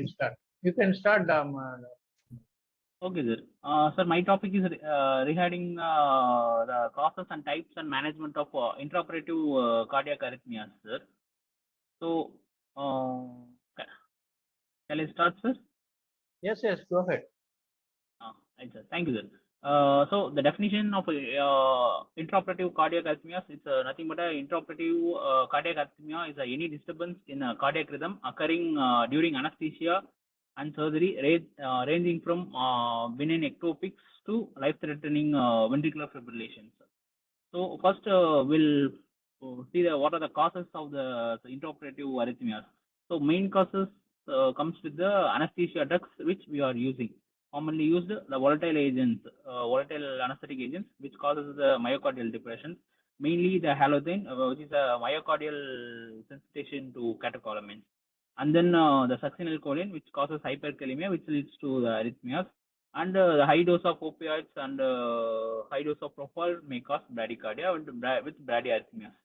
Start. You can start. Okay, sir. Sir, my topic is regarding the causes and types and management of intraoperative cardiac arrhythmias, sir. So, shall I start, sir? Yes, go ahead. Right, sir. Thank you, sir. So, the definition of intraoperative cardiac arrhythmias is nothing but a intraoperative cardiac arrhythmia is any disturbance in cardiac rhythm occurring during anesthesia and surgery, ranging from benign ectopics to life-threatening ventricular fibrillation. So, first we'll see what are the causes of the intraoperative arrhythmias. So, main causes comes with the anesthesia drugs which we are using. Commonly used the volatile agents, volatile anesthetic agents, which causes the myocardial depression. Mainly the halothane, which is a myocardial sensitization to catecholamines. And then the succinylcholine, which causes hyperkalemia, which leads to the arrhythmias. And the high dose of opioids and high dose of propofol may cause bradycardia with bradyarrhythmias.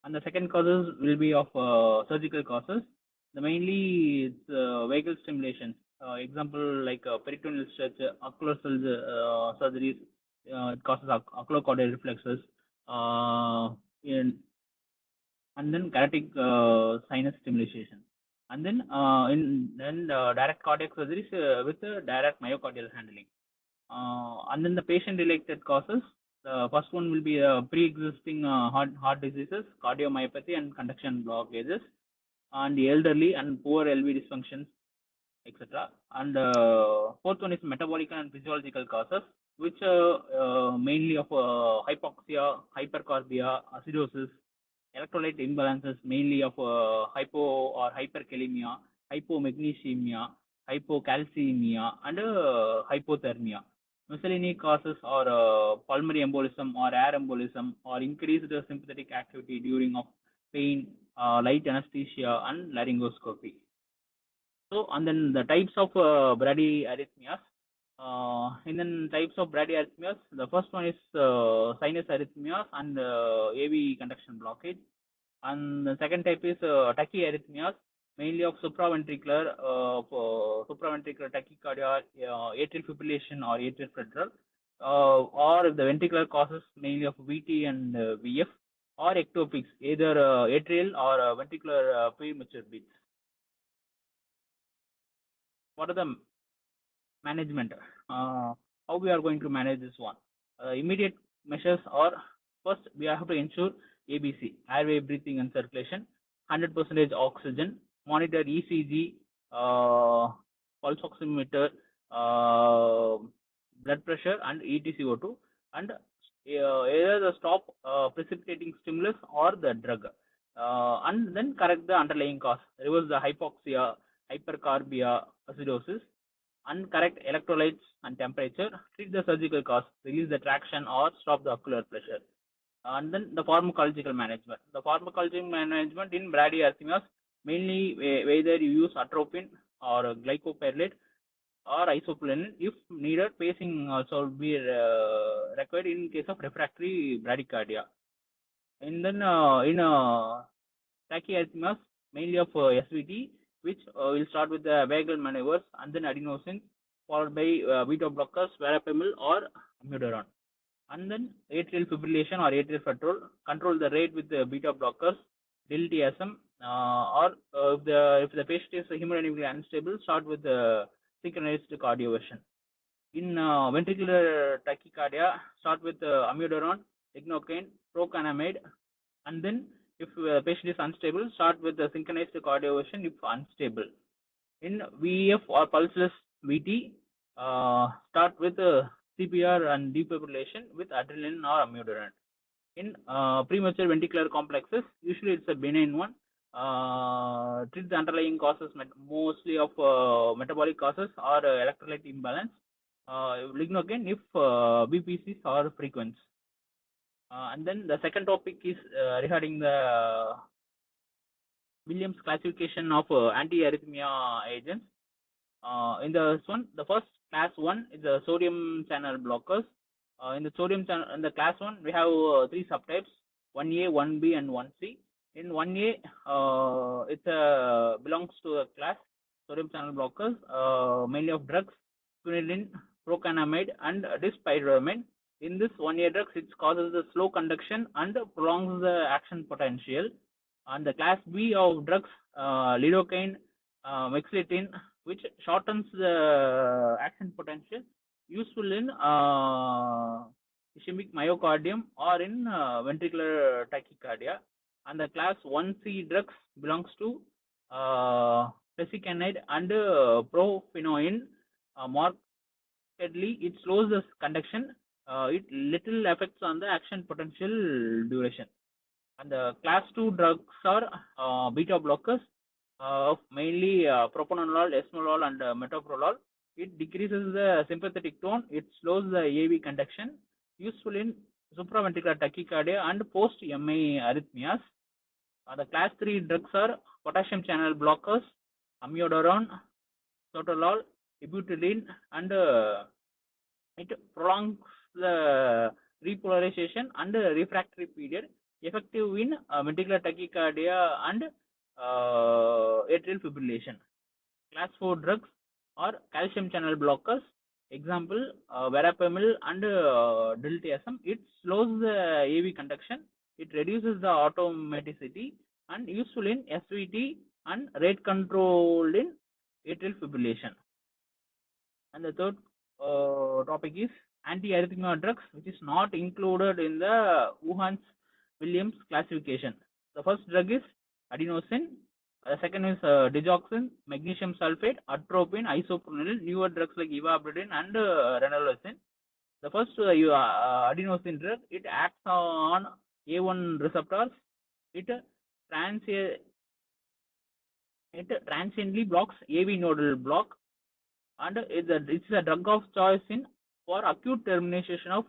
And the second causes will be of surgical causes. The mainly it's vagal stimulation. Example like peritoneal stretch, ocular surgeries. It causes oculocordial reflexes. And then cardiac sinus stimulation. And then direct cardiac surgeries with direct myocardial handling. And then the patient-related causes. The first one will be pre-existing heart diseases, cardiomyopathy, and conduction blockages, and the elderly and poor LV dysfunctions, etc. And fourth one is metabolic and physiological causes, which mainly of hypoxia, hypercarbia, acidosis, electrolyte imbalances, mainly of hypo or hyperkalemia, hypomagnesemia, hypocalcemia, and hypothermia. Miscellaneous causes are pulmonary embolism or air embolism or increased sympathetic activity during of pain, light anesthesia, and laryngoscopy. So, and then the types of bradyarrhythmias. And then types of bradyarrhythmias. The first one is sinus arrhythmias and AV conduction blockage. And the second type is tachyarrhythmias, mainly of supraventricular tachycardia, atrial fibrillation or atrial flutter, or if the ventricular causes mainly of VT and VF, or ectopics, either atrial or ventricular premature beats. What are the management? How we are going to manage this one? Immediate measures are, first we have to ensure ABC, airway, breathing and circulation, 100% oxygen, monitor ECG, pulse oximeter, blood pressure and EtCO2, and either the stop precipitating stimulus or the drug, and then correct the underlying cause, reverse the hypoxia, hypercarbia, acidosis, and correct electrolytes and temperature, treat the surgical cause, release the traction or stop the ocular pressure. And then the pharmacological management. The pharmacological management in bradyarrhythmias, mainly whether you use atropine or glycopyrrolate or isoflurane. If needed, pacing also will be required in case of refractory bradycardia. And then in tachyarrhythmias, mainly of SVT, which will start with the vagal maneuvers and then adenosine, followed by beta blockers, verapamil or Damodharan. And then atrial fibrillation or atrial flutter, control the rate with the beta blockers, diltiazem, or if the patient is hemodynamically unstable, start with the synchronized cardioversion. In ventricular tachycardia, start with amiodaron, lignocaine, procanamide, and then if the patient is unstable, start with the synchronized cardioversion if unstable. In VEF or pulseless VT, start with CPR and defibrillation with adrenaline or amiodaran. In premature ventricular complexes, usually it's a benign one. Treat the underlying causes mostly of metabolic causes or electrolyte imbalance. Lignocaine if BPCs are frequent. And then the second topic is regarding the Williams classification of anti-arrhythmia agents. In this one, the first class 1 is the sodium channel blockers. In the class 1, we have 3 subtypes: 1A, 1B, and 1C. In 1A, it belongs to a class sodium channel blockers, mainly of drugs, quinidine, procanamide, and dispyramide. In this 1A drugs, it causes the slow conduction and prolongs the action potential. And the class B of drugs, lidocaine, mexiletine, which shortens the action potential, useful in ischemic myocardium or in ventricular tachycardia. And the class 1C drugs belongs to flecainide and profenoin. Markedly, it slows the conduction. It little affects on the action potential duration. And the class 2 drugs are beta blockers of mainly propranolol, esmolol, and metoprolol. It decreases the sympathetic tone. It slows the AV conduction. Useful in supraventricular tachycardia and post-MI arrhythmias. The class 3 drugs are potassium channel blockers, amiodarone, sotalol, ibutylene, and it prolongs the repolarization and refractory period, effective in ventricular tachycardia and atrial fibrillation. Class 4 drugs are calcium channel blockers, example verapamil and diltiazem. It slows the AV conduction. It reduces the automaticity and useful in SVT and rate control in atrial fibrillation. And the third topic is anti-arrhythmia drugs, which is not included in the Williams classification. The first drug is adenosine. The second is digoxin, magnesium sulfate, atropine, isoprene, newer drugs like ivabradine and ranolazine. The first adenosine drug, it acts on A1 receptors. It transiently blocks AV nodal block, and it's a drug of choice in for acute termination of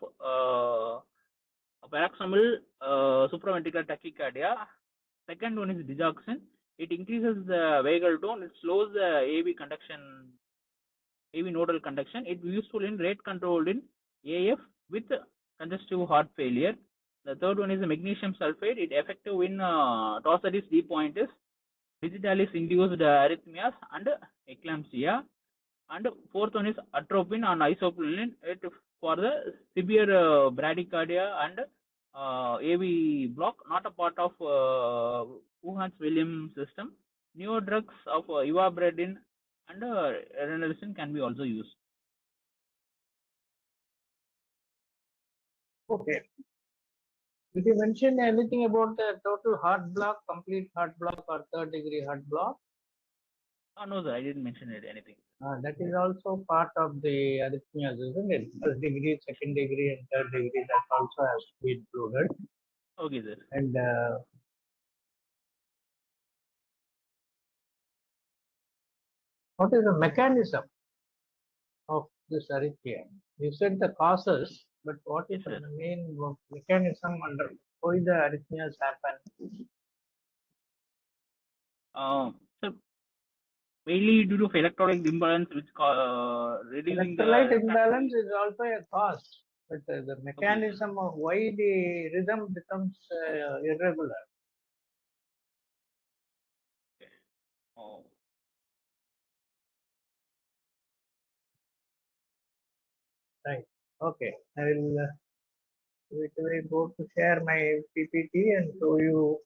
paroxysmal supraventricular tachycardia. Second one is digoxin. It increases the vagal tone. It slows the AV conduction, AV nodal conduction. It is useful in rate control in AF with congestive heart failure. The third one is the magnesium sulfate. It effective in Torsades D pointis, digitalis induced arrhythmias and eclampsia. And fourth one is atropine and isoprene. It for the severe bradycardia and AV block, not a part of Williams system. Newer drugs of ivabradine and ranolazine can be also used. Okay. Did you mention anything about the total heart block, complete heart block, or third degree heart block? No, sir, I didn't mention anything. That is also part of the arrhythmias, isn't it? First degree, second degree, and third degree. That also has to be included. Okay, sir. And what is the mechanism of this arrhythmia? You said the causes, but what is the main mechanism under why the arrhythmias happen? So mainly due to electrolyte imbalance, which reducing electrolyte the imbalance is also a cause, but the mechanism of why the rhythm becomes irregular. Okay. Oh. Right. Okay. I will go to share my PPT and show you